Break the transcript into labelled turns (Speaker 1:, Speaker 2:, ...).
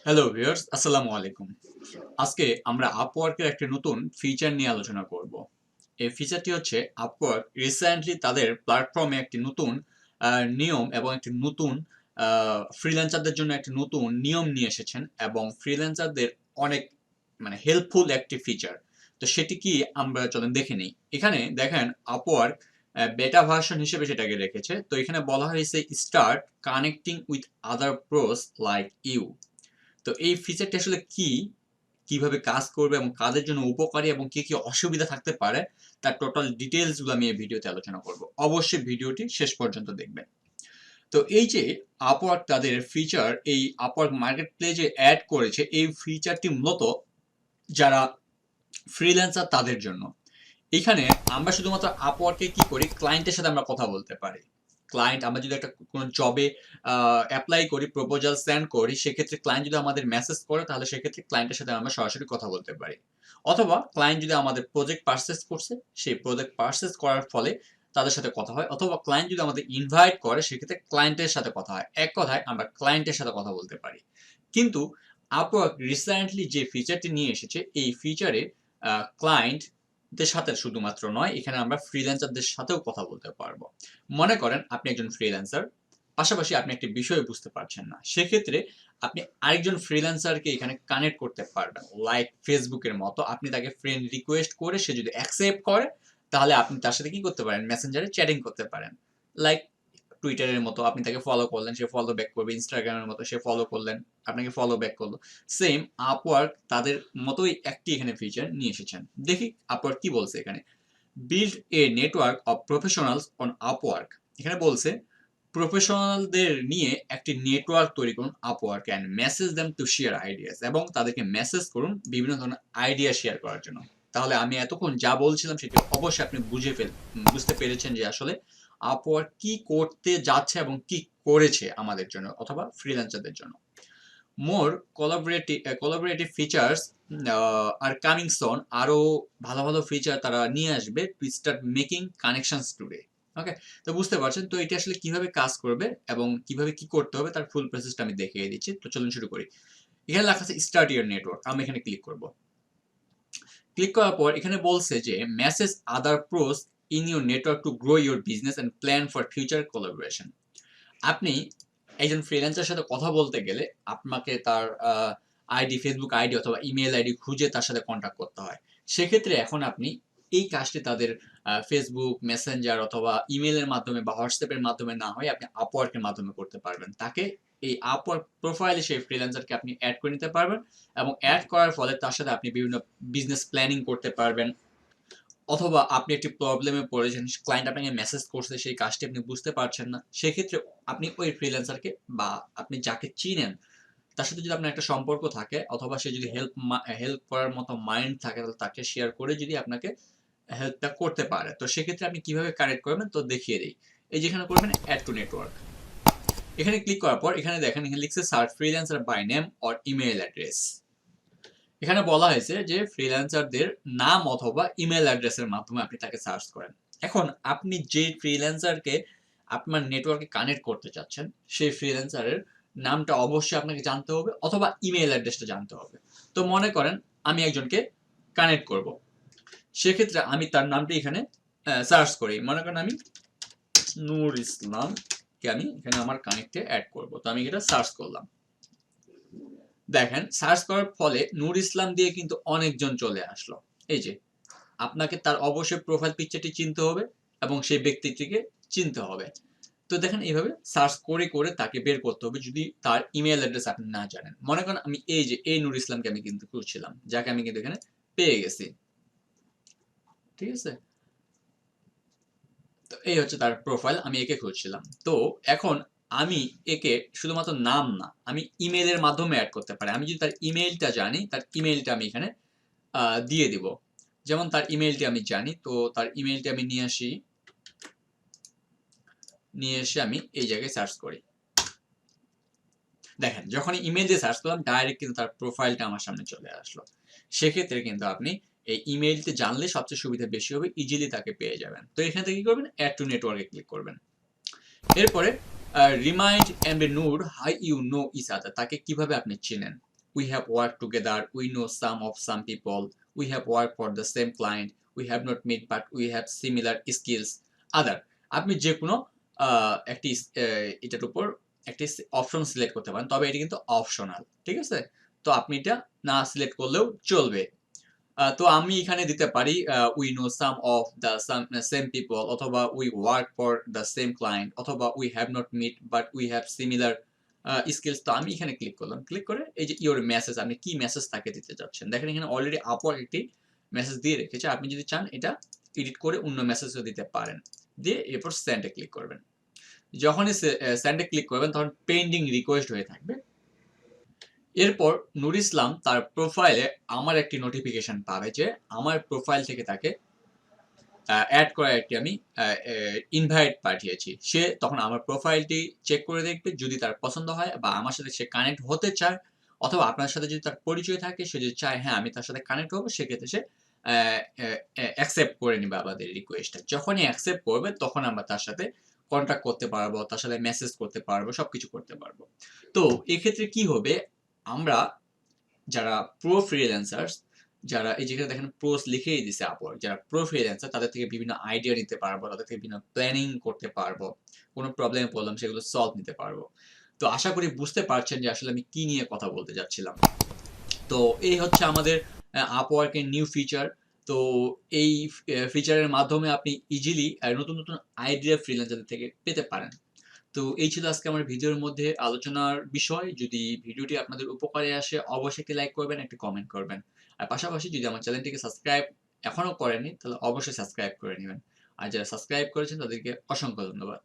Speaker 1: Hello viewers, আসসালামু আলাইকুম। আজকে আমরা আপওয়ার্কের একটি নতুন ফিচার নিয়ে আলোচনা করব। এই ফিচারটি হচ্ছে আপওয়ার্ক রিসেন্টলি তাদের প্ল্যাটফর্মে একটি নতুন নিয়ম এবং একটি নতুন ফ্রিল্যান্সারদের জন্য একটি নতুন নিয়ম নিয়ে এসেছেন এবং ফ্রিল্যান্সারদের অনেক হেল্পফুল একটি ফিচার। তো সেটি কি আমরা চলেন দেখে নিই। এখানে দেখেন আপওয়ার্ক বেটা ভার্সন হিসেবে সেটাকে রেখেছে। তো এখানে বলা হয়েছে start connecting with other pros like you. তো এই ফিচারটি আসলে কি, কিভাবে কাজ করবে এবং কাদের জন্য উপকারী এবং কি কি অসুবিধা থাকতে পারে তার টোটাল ডিটেইলস গুলো আমি এই ভিডিওতে আলোচনা করব। অবশ্যই ভিডিওটি শেষ পর্যন্ত দেখবেন। তো এই যে আপওয়ার্ক তাদের ফিচার এই আপওয়ার্ক মার্কেট প্লেসে অ্যাড করেছে, এই ফিচারটি মূলত যারা ফ্রিল্যান্সার তাদের জন্য। এখানে আমরা শুধুমাত্র আপওয়ার্কে কি করি, ক্লায়েন্টের সাথে আমরা কথা বলতে পারি। ক্লায়েন্ট আমরা যদি একটা কোনো জবে অ্যাপ্লাই করি, প্রপোজাল সেন্ড করি, সেক্ষেত্রে ক্লায়েন্ট যদি আমাদের মেসেজ করে তাহলে সেক্ষেত্রে ক্লায়েন্টের সাথে আমরা সরাসরি কথা বলতে পারি। অথবা ক্লায়েন্ট যদি আমাদের প্রজেক্ট পারচেজ করছে, সেই প্রজেক্ট পারচেজ করার ফলে তাদের সাথে কথা হয়। অথবা ক্লায়েন্ট যদি আমাদের ইনভাইট করে সেক্ষেত্রে ক্লায়েন্টের সাথে কথা হয়। এক কথায় আমরা ক্লায়েন্টের সাথে কথা বলতে পারি। কিন্তু আপওয়ার্ক রিসেন্টলি যে ফিচারটি নিয়ে এসেছে, এই ফিচারে ক্লায়েন্ট দের সাথে শুধুমাত্র নয়, এখানে আমরা ফ্রিল্যান্সারদের সাথেও কথা বলতে পারবো। মনে করেন আপনি একজন ফ্রিল্যান্সার, পাশাপাশি আপনি একটি বিষয় বুঝতে পারছেন না, সেক্ষেত্রে আপনি আরেকজন ফ্রিল্যান্সারকে এখানে কানেক্ট করতে পারবেন। লাইক ফেসবুকের মতো আপনি তাকে ফ্রেন্ড রিকোয়েস্ট করে সে যদি অ্যাকসেপ্ট করে তাহলে আপনি তার সাথে কি করতে পারেন, মেসেঞ্জারে চ্যাটিং করতে পারেন। লাইক টুইটারের মতো আপনি তাকে ফলো করলেন, সে ফলো ব্যাক করবে। ইনস্টাগ্রামের মতো সে ফলো করলেন, আপনাকে ফলো ব্যাক করলো। সেম আপওয়ার্ক তাদের মতোই একটি এখানে ফিচার নিয়ে এসেছেন। দেখি আপওয়ার্ক কি বলছে এখানে। Build a network of professionals on Upwork. এখানে বলছে প্রফেশনালদের নিয়ে একটি নেটওয়ার্ক তৈরি করুন Upwork and message them to share ideas, এবং তাদেরকে মেসেজ করুন বিভিন্ন ধরনের আইডিয়া শেয়ার করার জন্য। তাহলে আমি এতক্ষণ যা বলছিলাম সেটি অবশ্যই আপনি বুঝতে পেরেছেন যে আসলে আপওয়ার্ক কি করতে যাচ্ছে এবং কি করেছে আমাদের জন্য অথবা ফ্রিল্যান্সারদের জন্য। More collaborative features are coming soon. আরো ভালো ভালো ফিচার তারা নিয়ে আসবে to start making connections today. Okay, তো বুঝতে পারছেন তো এটা আসলে কিভাবে কাজ করবে এবং কিভাবে কি করতে হবে তার ফুল প্রসেসটা আমি দেখিয়ে দিচ্ছি। তো চলুন শুরু করি। এখানে লেখা আছে স্টার্ট ইউর নেটওয়ার্ক, আমি এখানে ক্লিক করব। ক্লিক করার পর এখানে বলছে যে message other pros in your network to grow your business and plan for future collaboration. আপনি একজন ফ্রিল্যান্সারের সাথে কথা বলতে গেলে আপনাকে তার আইডি, ফেসবুক আইডি অথবা ইমেল আইডি খুঁজে তার সাথে কন্ট্যাক্ট করতে হয়। সেক্ষেত্রে এখন আপনি এই কাজটি তাদের ফেসবুক মেসেঞ্জার অথবা ইমেলের মাধ্যমে বা হোয়াটসঅ্যাপের মাধ্যমে না হয় আপনি আপওয়ার্কের মাধ্যমে করতে পারবেন। তাকে এই আপওয়ার্ক প্রোফাইলে সেই ফ্রিল্যান্সারকে আপনি অ্যাড করে নিতে পারবেন এবং অ্যাড করার ফলে তার সাথে আপনি বিভিন্ন বিজনেস প্ল্যানিং করতে পারবেন। অথবা আপনি একটি প্রবলেমে পড়েছেন, ক্লায়েন্ট আপনাকে মেসেজ করছে, সেই কাজটি আপনি বুঝতে পারছেন না, সেক্ষেত্রে আপনি ওই ফ্রিল্যান্সারকে বা আপনি যাকে চিনেন তার সাথে যদি আপনার একটা সম্পর্ক থাকে অথবা সে যদি হেল্প করার মতো মাইন্ড থাকে তাহলে তাকে শেয়ার করে যদি আপনাকে হেল্পটা করতে পারে। তো সেক্ষেত্রে আপনি কিভাবে কানেক্ট করবেন তো দেখিয়ে দিই। এই যেখানে করবেন অ্যাড টু নেটওয়ার্ক, এখানে ক্লিক করার পর এখানে দেখেন এখানে লিখছে search freelancer by name or email address. এখানে বলা হয়েছে যে ফ্রিল্যান্সারদের নাম অথবা ইমেল অ্যাড্রেসের মাধ্যমে আপনি তাকে সার্চ করেন। এখন আপনি যে ফ্রিল্যান্সারকে আপনার নেটওয়ার্কে কানেক্ট করতে চাচ্ছেন সেই ফ্রিল্যান্সারের নামটা অবশ্যই আপনাকে জানতে হবে অথবা ইমেল অ্যাড্রেসটা জানতে হবে। তো মনে করেন আমি একজনকে কানেক্ট করব, সেক্ষেত্রে আমি তার নামটি এখানে সার্চ করি। মনে করেন আমি নূর ইসলামকে আমি এখানে আমার কানেক্টে অ্যাড করব। তো আমি এটা সার্চ করলাম। দেখেন সার্চ করার ফলে নূর ইসলাম দিয়ে কিন্তু অনেকজন চলে আসলো। এই যে আপনাকে তার অবশ্যই প্রোফাইল পিকচারটি চিনতে হবে এবং সেই ব্যক্তিটিকে চিনতে হবে। তো দেখেন এইভাবে সার্চ করে করে তাকে বের করতে হবে যদি তার ইমেল অ্যাড্রেস আপনি না জানেন। মনে করেন আমি এই যে এই নূর ইসলামকে আমি কিন্তু খুঁজছিলাম, যাকে আমি কিন্তু এখানে পেয়ে গেছি। ঠিক আছে, তো এই হচ্ছে তার প্রোফাইল, আমি একে খুঁজছিলাম। তো এখন আমি একে শুধুমাত্র নাম না, আমি ইমেলের মাধ্যমে অ্যাড করতে পারি। আমি যদি তার ইমেইলটা জানি, তার ইমেইলটা আমি এখানে দিয়ে দিব। যেমন তার ইমেইলটি আমি জানি, তো তার ইমেইলটি আমি নিয়ে এসে আমি এই জায়গায় সার্চ করি। দেখেন যখন ইমেল দিয়ে সার্চ করলাম ডাইরেক্ট কিন্তু তার প্রোফাইলটা আমার সামনে চলে আসলো। সেক্ষেত্রে কিন্তু আপনি এই ইমেইলটি জানলে সবচেয়ে সুবিধা বেশি হবে, ইজিলি তাকে পেয়ে যাবেন। তো এখান থেকে কি করবেন, অ্যাড টু নেটওয়ার্কে ক্লিক করবেন। এরপরে রিমাইন্ড এন্ড নূর how you know each other, তাকে কিভাবে আপনি চেনেন। we have worked together, we know some people, we have worked for the same client, we have not met but we have similar skills, other। আপনি যে কোনো একটি এটার উপর একটি অপশন সিলেক্ট করতে পারেন, তবে এটি কিন্তু অপশনাল, ঠিক আছে? তো আপনি এটা না সিলেক্ট করলেও চলবে। তো আমি এখানে দিতে পারি we know some of the same people, অথবা we work for the same client, অথবা we have not meet but we have similar skills. তো আমি এখানে ক্লিক করলাম, ক্লিক করে এই যে ইওর মেসেজ, আপনি কি মেসেজ তাকে দিতে যাচ্ছেন, দেখেন এখানে অলরেডি আপওয়ার্ক একটি মেসেজ দিয়ে রেখেছে। আপনি যদি চান এটা এডিট করে অন্য মেসেজও দিতে পারেন, দিয়ে এরপর সেন্ডে ক্লিক করবেন। যখনই সেন্ডে ক্লিক করবেন তখন পেন্ডিং রিকোয়েস্ট হয়ে থাকবে। এরপর নুর ইসলাম তার প্রোফাইলে আমার একটি নোটিফিকেশন পাবে যে আমার প্রোফাইল থেকে তাকে অ্যাড করা একটি আমি ইনভাইট পাঠিয়েছি। সে তখন আমার প্রোফাইলটি চেক করে দেখবে, যদি তার পছন্দ হয় বা আমার সাথে সে কানেক্ট হতে চায়, অথবা আপনার সাথে যদি তার পরিচয় থাকে, সে যদি চায় হ্যাঁ আমি তার সাথে কানেক্ট হবো, সেক্ষেত্রে সে অ্যাকসেপ্ট করে নিবে আমাদের রিকোয়েস্টটা। যখনই অ্যাকসেপ্ট করবে তখন আমরা তার সাথে কন্ট্যাক্ট করতে পারবো, তার সাথে মেসেজ করতে পারবো, সবকিছু করতে পারবো। তো এক্ষেত্রে কি হবে, আমরা যারা প্রো ফ্রিল্যান্সার্স, যারা এই যেখানে দেখেন প্রোস লিখেই দিছে আপওয়ার্ক, যারা প্রো ফ্রিল্যান্সার তাদের থেকে বিভিন্ন আইডিয়া নিতে পারবো, তাদের থেকে বিভিন্ন প্ল্যানিং করতে পারবো, কোনো প্রবলেমে পড়লাম সেগুলো সলভ নিতে পারবো। তো আশা করি বুঝতে পারছেন যে আসলে আমি কি নিয়ে কথা বলতে যাচ্ছিলাম। তো এই হচ্ছে আমাদের আপওয়ার্কের নিউ ফিচার। তো এই ফিচারের মাধ্যমে আপনি ইজিলি নতুন নতুন আইডিয়া ফ্রিল্যান্সারদের থেকে পেতে পারেন। তো এই ছিল আজকে আমার ভিডিওর মধ্যে আলোচনার বিষয়। যদি ভিডিওটি আপনাদের উপকারে আসে অবশ্যই একটি লাইক করবেন, একটি কমেন্ট করবেন। আর পাশাপাশি যদি আমার চ্যানেলটিকে সাবস্ক্রাইব এখনো করেননি তাহলে অবশ্যই সাবস্ক্রাইব করে নিবেন। আর যারা সাবস্ক্রাইব করেছেন তাদেরকে অসংখ্য ধন্যবাদ।